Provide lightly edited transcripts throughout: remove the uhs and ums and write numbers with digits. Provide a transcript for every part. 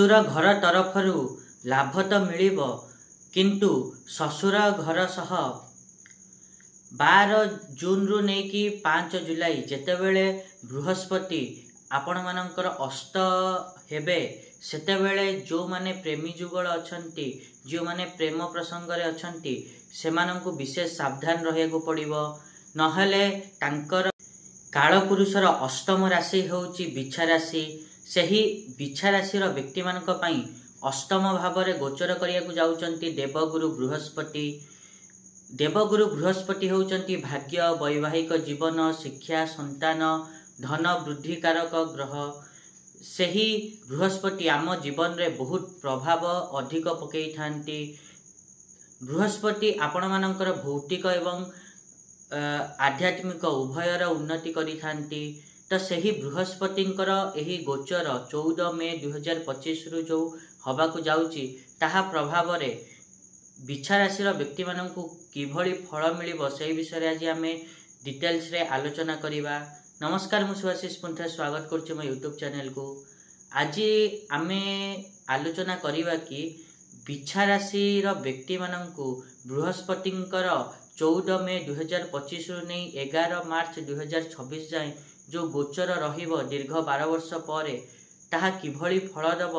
ଶ୍ୱଶୁର ଘର ତରଫରୁ ଲାଭ ତ ମିଳିବ, କିନ୍ତୁ ଶ୍ୱଶୁର ଘର ସହ 12 ଜୁନରୁ ନେଇକି 5 ଜୁଲାଇ ଯେତେବେଳେ ବୃହସ୍ପତି ଆପଣମାନଙ୍କର ଅସ୍ତ ହେବେ, ସେତେବେଳେ ଯେଉଁମାନେ ପ୍ରେମୀ ଯୁଗଳ ଅଛନ୍ତି, ଯେଉଁମାନେ ପ୍ରେମ ପ୍ରସଙ୍ଗରେ ଅଛନ୍ତି, ସେମାନଙ୍କୁ ବିଶେଷ ସାବଧାନ ରହିବାକୁ ପଡ଼ିବ। ନହେଲେ ତାଙ୍କର କାଳପୁରୁଷର ଅଷ୍ଟମ ରାଶି ହେଉଛି ବିଛା ରାଶି। ସେହି ବିଛା ରାଶିର ବ୍ୟକ୍ତିମାନଙ୍କ ପାଇଁ ଅଷ୍ଟମ ଭାବରେ ଗୋଚର କରିବାକୁ ଯାଉଛନ୍ତି ଦେବଗୁରୁ ବୃହସ୍ପତି। ଦେବଗୁରୁ ବୃହସ୍ପତି ହେଉଛନ୍ତି ଭାଗ୍ୟ, ବୈବାହିକ ଜୀବନ, ଶିକ୍ଷା, ସନ୍ତାନ, ଧନ ବୃଦ୍ଧିକାରକ ଗ୍ରହ। ସେହି ବୃହସ୍ପତି ଆମ ଜୀବନରେ ବହୁତ ପ୍ରଭାବ ଅଧିକ ପକାଇଥାନ୍ତି। ବୃହସ୍ପତି ଆପଣମାନଙ୍କର ଭୌତିକ ଏବଂ ଆଧ୍ୟାତ୍ମିକ ଉଭୟର ଉନ୍ନତି କରିଥାନ୍ତି। ତ ସେହି ବୃହସ୍ପତିଙ୍କର ଏହି ଗୋଚର 14 ମେ 2025ରୁ ଯେଉଁ ହେବାକୁ ଯାଉଛି, ତାହା ପ୍ରଭାବରେ ବିଛା ରାଶିର ବ୍ୟକ୍ତିମାନଙ୍କୁ କିଭଳି ଫଳ ମିଳିବ, ସେହି ବିଷୟରେ ଆଜି ଆମେ ଡିଟେଲ୍ସରେ ଆଲୋଚନା କରିବା। ନମସ୍କାର, ମୁଁ ସୁଭାଶିଷ ପୁଣ୍ଠ ସ୍ୱାଗତ କରୁଛି ମୋ ୟୁଟ୍ୟୁବ୍ ଚ୍ୟାନେଲକୁ। ଆଜି ଆମେ ଆଲୋଚନା କରିବା କି ବିଛା ରାଶିର ବ୍ୟକ୍ତିମାନଙ୍କୁ ବୃହସ୍ପତିଙ୍କର 14 ମେ 2025ରୁ ନେଇ 11 ମାର୍ଚ୍ଚ 2026 ଯାଏଁ ଯେଉଁ ଗୋଚର ରହିବ ଦୀର୍ଘ 12 ବର୍ଷ ପରେ, ତାହା କିଭଳି ଫଳ ଦେବ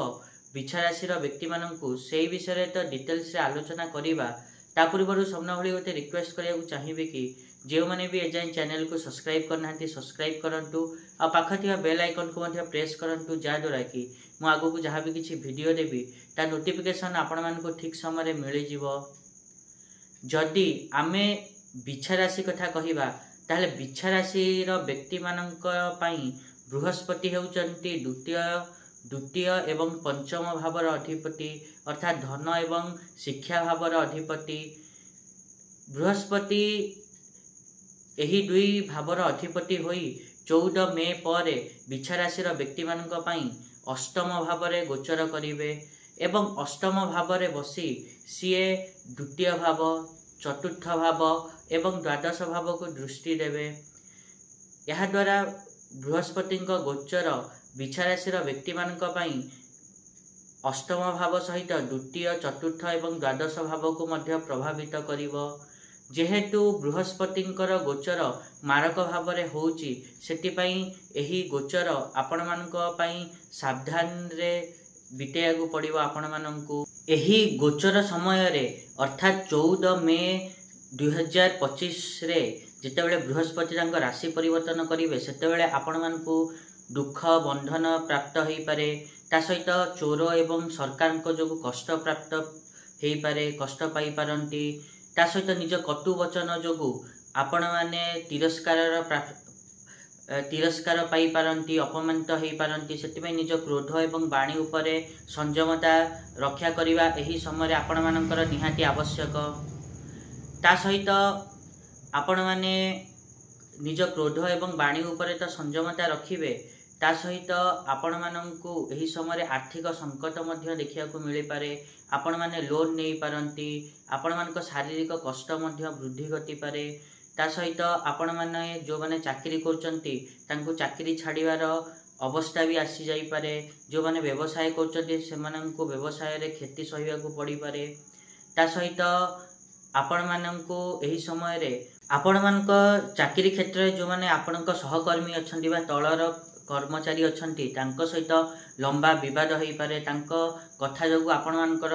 ବିଛା ରାଶିର ବ୍ୟକ୍ତିମାନଙ୍କୁ, ସେହି ବିଷୟରେ ତ ଡିଟେଲ୍ସରେ ଆଲୋଚନା କରିବା। ତା ପୂର୍ବରୁ ସବୁଭଳି ଗୋଟେ ରିକ୍ୱେଷ୍ଟ କରିବାକୁ ଚାହିଁବି କି ଯେଉଁମାନେ ବି ଏଯାଏଁ ଚ୍ୟାନେଲକୁ ସବସ୍କ୍ରାଇବ୍ କରିନାହାନ୍ତି, ସବସ୍କ୍ରାଇବ୍ କରନ୍ତୁ ଆଉ ପାଖରେ ଥିବା ବେଲ୍ ଆଇକନ୍କୁ ମଧ୍ୟ ପ୍ରେସ୍ କରନ୍ତୁ, ଯାହାଦ୍ୱାରା କି ମୁଁ ଆଗକୁ ଯାହା ବି କିଛି ଭିଡ଼ିଓ ଦେବି ତା ନୋଟିଫିକେସନ୍ ଆପଣମାନଙ୍କୁ ଠିକ୍ ସମୟରେ ମିଳିଯିବ। ଯଦି ଆମେ ବିଛା ରାଶି କଥା କହିବା, ତାହେଲେ ବିଛା ରାଶିର ବ୍ୟକ୍ତିମାନଙ୍କ ପାଇଁ ବୃହସ୍ପତି ହେଉଛନ୍ତି ଦ୍ୱିତୀୟ ଏବଂ ପଞ୍ଚମ ଭାବର ଅଧିପତି, ଅର୍ଥାତ୍ ଧନ ଏବଂ ଶିକ୍ଷା ଭାବର ଅଧିପତି। ବୃହସ୍ପତି ଏହି ଦୁଇ ଭାବର ଅଧିପତି ହୋଇ 14 ମେ ପରେ ବିଛା ରାଶିର ବ୍ୟକ୍ତିମାନଙ୍କ ପାଇଁ ଅଷ୍ଟମ ଭାବରେ ଗୋଚର କରିବେ ଏବଂ ଅଷ୍ଟମ ଭାବରେ ବସି ସିଏ ଦ୍ୱିତୀୟ ଭାବ, ଚତୁର୍ଥ ଭାବ ଏବଂ ଦ୍ୱାଦଶ ଭାବକୁ ଦୃଷ୍ଟି ଦେବେ। ଏହାଦ୍ୱାରା ବୃହସ୍ପତିଙ୍କ ଗୋଚର ବିଛା ରାଶିର ବ୍ୟକ୍ତିମାନଙ୍କ ପାଇଁ ଅଷ୍ଟମ ଭାବ ସହିତ ଦ୍ୱିତୀୟ, ଚତୁର୍ଥ ଏବଂ ଦ୍ୱାଦଶ ଭାବକୁ ମଧ୍ୟ ପ୍ରଭାବିତ କରିବ। ଯେହେତୁ ବୃହସ୍ପତିଙ୍କର ଗୋଚର ମାରକ ଭାବରେ ହେଉଛି, ସେଥିପାଇଁ ଏହି ଗୋଚର ଆପଣମାନଙ୍କ ପାଇଁ ସାବଧାନରେ ବିତେଇବାକୁ ପଡ଼ିବ ଆପଣମାନଙ୍କୁ। ଏହି ଗୋଚର ସମୟରେ ଅର୍ଥାତ୍ 14 ମେ 2025ରେ ଯେତେବେଳେ ବୃହସ୍ପତି ତାଙ୍କ ରାଶି ପରିବର୍ତ୍ତନ କରିବେ, ସେତେବେଳେ ଆପଣମାନଙ୍କୁ ଦୁଃଖ ବନ୍ଧନ ପ୍ରାପ୍ତ ହୋଇପାରେ। ତା ସହିତ ଚୋର ଏବଂ ସରକାରଙ୍କ ଯୋଗୁଁ କଷ୍ଟ ପ୍ରାପ୍ତ ହୋଇପାରେ, କଷ୍ଟ ପାଇପାରନ୍ତି। ତା ସହିତ ନିଜ କଟୁ ବଚନ ଯୋଗୁଁ ଆପଣମାନେ ତିରସ୍କାର ପାଇପାରନ୍ତି, ଅପମାନିତ ହୋଇପାରନ୍ତି। ସେଥିପାଇଁ ନିଜ କ୍ରୋଧ ଏବଂ ବାଣୀ ଉପରେ ସଂଯମତା ରକ୍ଷା କରିବା ଏହି ସମୟରେ ଆପଣମାନଙ୍କର ନିହାତି ଆବଶ୍ୟକ। ତା ସହିତ ଆପଣମାନେ ନିଜ କ୍ରୋଧ ଏବଂ ବାଣୀ ଉପରେ ତ ସଂଯମତା ରଖିବେ, ତା ସହିତ ଆପଣମାନଙ୍କୁ ଏହି ସମୟରେ ଆର୍ଥିକ ସଙ୍କଟ ମଧ୍ୟ ଦେଖିବାକୁ ମିଳିପାରେ। ଆପଣମାନେ ଲୋନ୍ ନେଇପାରନ୍ତି, ଆପଣମାନଙ୍କ ଶାରୀରିକ କଷ୍ଟ ମଧ୍ୟ ବୃଦ୍ଧି ଘଟିପାରେ। ତା ସହିତ ଆପଣମାନେ ଯେଉଁମାନେ ଚାକିରି କରୁଛନ୍ତି, ତାଙ୍କୁ ଚାକିରି ଛାଡ଼ିବାର ଅବସ୍ଥା ବି ଆସିଯାଇପାରେ। ଯେଉଁମାନେ ବ୍ୟବସାୟ କରୁଛନ୍ତି, ସେମାନଙ୍କୁ ବ୍ୟବସାୟରେ କ୍ଷତି ସହିବାକୁ ପଡ଼ିପାରେ। ତା ସହିତ ଆପଣମାନଙ୍କୁ ଏହି ସମୟରେ ଆପଣମାନଙ୍କ ଚାକିରି କ୍ଷେତ୍ରରେ ଯେଉଁମାନେ ଆପଣଙ୍କ ସହକର୍ମୀ ଅଛନ୍ତି ବା ତଳର କର୍ମଚାରୀ ଅଛନ୍ତି, ତାଙ୍କ ସହିତ ଲମ୍ବା ବିବାଦ ହୋଇପାରେ। ତାଙ୍କ କଥା ଯୋଗୁଁ ଆପଣମାନଙ୍କର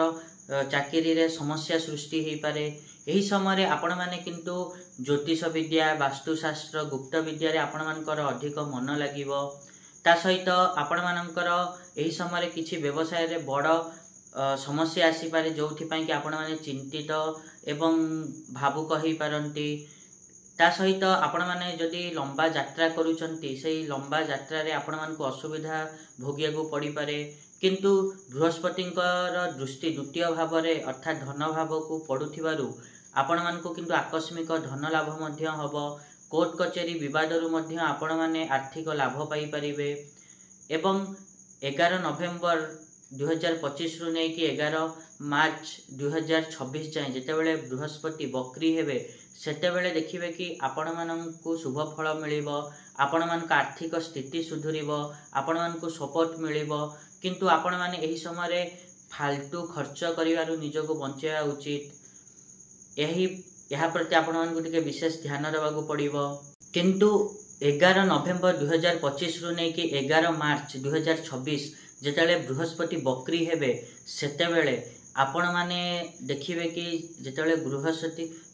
ଚାକିରିରେ ସମସ୍ୟା ସୃଷ୍ଟି ହୋଇପାରେ। ଏହି ସମୟରେ ଆପଣମାନେ କିନ୍ତୁ ଜ୍ୟୋତିଷ ବିଦ୍ୟା, ବାସ୍ତୁଶାସ୍ତ୍ର, ଗୁପ୍ତ ବିଦ୍ୟାରେ ଆପଣମାନଙ୍କର ଅଧିକ ମନ ଲାଗିବ। ତା ସହିତ ଆପଣମାନଙ୍କର ଏହି ସମୟରେ କିଛି ବ୍ୟବସାୟରେ ବଡ଼ ସମସ୍ୟା ଆସିପାରେ, ଯେଉଁଥିପାଇଁ କି ଆପଣମାନେ ଚିନ୍ତିତ ଏବଂ ଭାବୁକ ହୋଇପାରନ୍ତି। ତା ସହିତ ଆପଣମାନେ ଯଦି ଲମ୍ବା ଯାତ୍ରା କରୁଛନ୍ତି, ସେହି ଲମ୍ବା ଯାତ୍ରାରେ ଆପଣମାନଙ୍କୁ ଅସୁବିଧା ଭୋଗିବାକୁ ପଡ଼ିପାରେ। କିନ୍ତୁ ବୃହସ୍ପତିଙ୍କର ଦୃଷ୍ଟି ଦ୍ୱିତୀୟ ଭାବରେ ଅର୍ଥାତ୍ ଧନ ଭାବକୁ ପଡ଼ୁଥିବାରୁ ଆପଣମାନଙ୍କୁ କିନ୍ତୁ ଆକସ୍ମିକ ଧନ ଲାଭ ମଧ୍ୟ ହେବ। କୋର୍ଟ କଚେରୀ ବିବାଦରୁ ମଧ୍ୟ ଆପଣମାନେ ଆର୍ଥିକ ଲାଭ ପାଇପାରିବେ। ଏବଂ 11 ନଭେମ୍ବର 2025ରୁ ନେଇକି 11 ମାର୍ଚ୍ଚ 2026 ଯାଏଁ ଯେତେବେଳେ ବୃହସ୍ପତି ବକ୍ରୀ ହେବେ, ସେତେବେଳେ ଦେଖିବେ କି ଆପଣମାନଙ୍କୁ ଶୁଭ ଫଳ ମିଳିବ, ଆପଣମାନଙ୍କ ଆର୍ଥିକ ସ୍ଥିତି ସୁଧୁରିବ, ଆପଣମାନଙ୍କୁ ସପୋର୍ଟ ମିଳିବ। किंतु आपण माने एही समय फालतू खर्च करिवारु निजको बंचेवा उचित। यह प्रति आपण मानकु टिके विशेष ध्यान देवाकू पड़िबो। किंतु 11 नवेम्बर 2025 रु नै कि 11 मार्च 2026 जेतेबेले बृहस्पति बकरी हेबे सेतेबेले आपण माने देखिबे कि जेतेबेले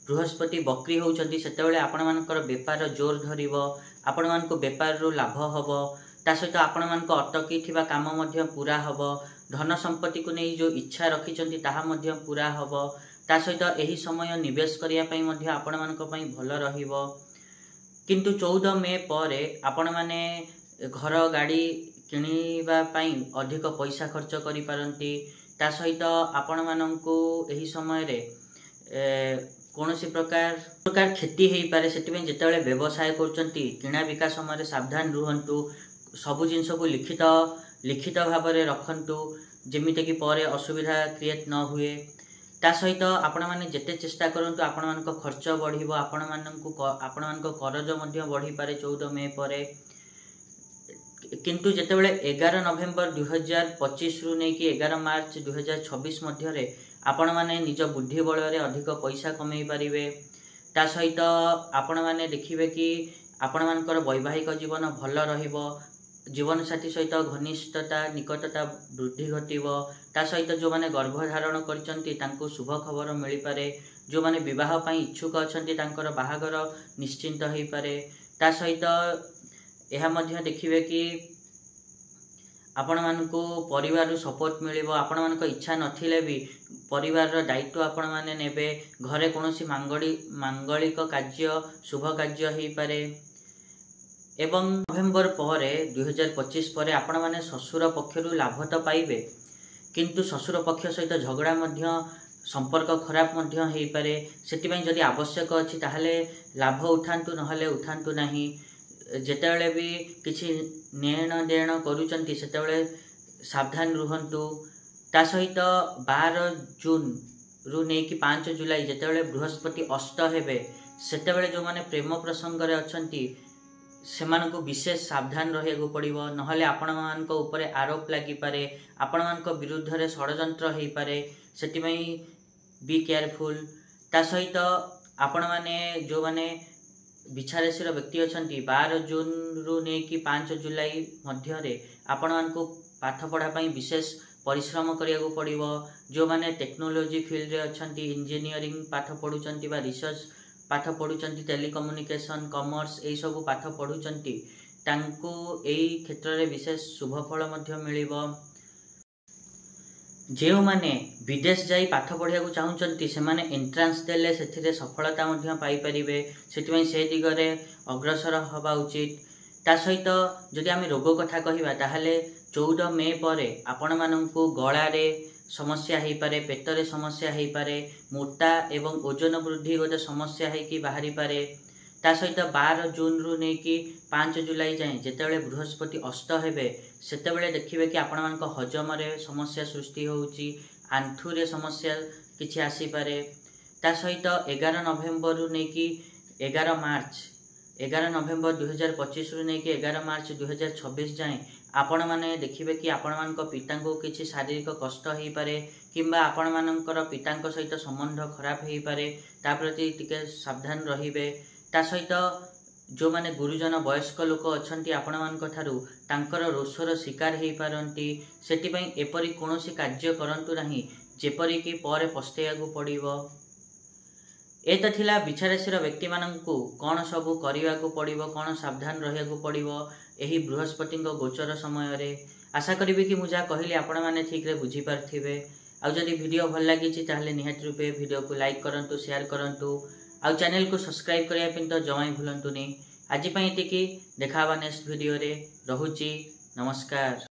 बृहस्पति बकरी होउचंती सेतेबेले आपण मानकर व्यापार जोर धरिबो, आपण मानको व्यापार रु लाभ हबो, ता सहित आपण मानको अटकी थिबा काम मध्य पूरा हबो, धन संपत्ति को नै जो इच्छा रखिचंती ताहा मध्य पूरा हबो, ता सहित एही समय निवेश करिया पई मध्य आपण मानको पई भलो रहिबो। किंतु 14 मे परे आपण माने घर गाड़ी किणीबा पई अधिक पैसा खर्च करि पारंती, ता सहित आपण मानंकु एही समय रे कोनोसी प्रकार क्षति हेई पारे। सेति पई जेतेबेले व्यवसाय करचंती किणा बिका समय रे सावधान रुहंतु, सबु जिंस को लिखित भाव रे रखंतु जेमिते कि परे असुविधा क्रिएट न हुए। ता सहित आपण माने जेते चेष्टा करंतु आपण मानको खर्च बढ़िबो, आपण मानको करज मध्य बढ़ी पारे 14 मे परे। किंतु जेतेबेले 11 नवेम्बर 2025 रु नै कि 11 मार्च 2026 मध्य रे आपण माने निज बुद्धि बल रे अधिक पैसा कमै पारिबे। ता सहित आपण माने देखिबे कि आपण मानकर वैवाहिक जीवन भल रहिबो, जीवन साथी सहित घनिष्ठता निकटता वृद्धि घटिबो। ता सहित जो माने गर्भधारण करचंती तांको शुभ खबर मिली पारे, जो माने विवाह पई इच्छुक अछंती तांकर बाहागर निश्चिंत हेई पारे। ता सहित एहा मध्य देखिबे कि आपण मानको परिवार रु सपोर्ट मिलिबो, आपण मानको इच्छा नथिले भी परिवार रो दायित्व आपण माने नेबे, घरे कोनोसी मांगलिक कार्य शुभ कार्य हेई पारे। एवं नवेम्बर परे 2025 परे आपण माने ससुर पक्षरु लाभ तो पाइबे, किंतु ससुर पक्ष सहित झगड़ा मध्य संपर्क खराब मध्य हेई पारे। सेति पई जदि आवश्यक अछि ताहले लाभ उठांतु, नहले उठांतु नाही। जेतेबेले भी किछि नेण देण करूचंती सेतेबेले सावधान रुहंतु। ता सहित 12 जून रु नै कि 5 जुलाई जेतेबेले बृहस्पति अष्ट हेबे सेतेबेले जो माने प्रेम प्रसंग रे अछंती सेमानको विशेष सावधान रहिएको पड़िबो, नहले आपण मानको ऊपर आरोप लागि पारे, आपण मानको विरुद्ध रे षडयंत्र हेई पारे। सेति पई बी केयरफुल। ता सहित आपण माने जो माने बिछा राशि व्यक्ति अछंती 12 जून रु नै कि 5 जुलाई मध्य रे आपण मानको पाठ पढ़ा पई विशेष परिश्रम करियाको पड़िबो। जो माने टेक्नोलॉजी फील्ड रे अछंती, इंजीनियरिंग पाठ पढुचंती बा रिसर्च पाठ पढुचंती, टेलीकम्युनिकेशन कॉमर्स एई सब पाठ पढुचंती तांको एई क्षेत्र रे विशेष शुभ फल मध्य मिलिबो। जेउ माने विदेश जाई पाठ पढ़ियाको चाहुचंती से माने एंट्रांस देले सेथिरे सफलता मध्य पाई परिबे, सेति पई से दिगरे अग्रसर हवा उचित। ता सहित जदि आमे रोग कथा कहिबा ताहले 14 मे परे आपण माननकु गळा रे समस्या हेई पारे, पेट रे समस्या हेई पारे, मोटा एवं ओजन वृद्धि गोटे समस्या हेई कि बाहरी पारे। ता सहित 12 जून रु नै कि 5 जुलाई जाए जेतेबेले बृहस्पति अष्ट हेबे सेतेबेले देखिबे कि आपण मानक हजम रे समस्या सृष्टि होउची, आंठू रे समस्या किछि आसी पारे। ता सहित 11 नवेम्बर रु नै कि 11 नवेम्बर 2025 रु नै कि 11 मार्च 2026 जाए आपण माने देखिबे कि आपण मानक पिता को किछि शारीरिक कष्ट हेई पारे, किंबा आपण मानकर पिता सहित संबंध खराब हेई पारे, ता प्रति टिके सावधान रहिबे। ता सहित जो माने गुरुजन वयस्क लोक अछंती आपण मानक थारु तांकर रोषर शिकार हेई पारंती, सेति पई एपरि कोनोसी कार्य करंतु नाही जेपरि कि परे पस्तेयागु पड़िबो। एत थिला बिछाराशिर व्यक्ति मानंकु कोन सबु करिवाकु पड़िबो, कोन सावधान रहियाकु पड़िबो एही बृहस्पतिंग गोचर समय रे। आशा करिबे कि मु जा कहिली आपण माने ठीक रे बुझी पारथिबे। आ जदि वीडियो भल लागिछि ताहले निहात रूपे वीडियो को लाइक करंतु, शेयर करंतु, आ चैनल को सब्सक्राइब करिया पिन तो जमाई भूलंतुनी। आज पई एतिकी, देखाबा नेक्स्ट वीडियो रे। रहुची, नमस्कार।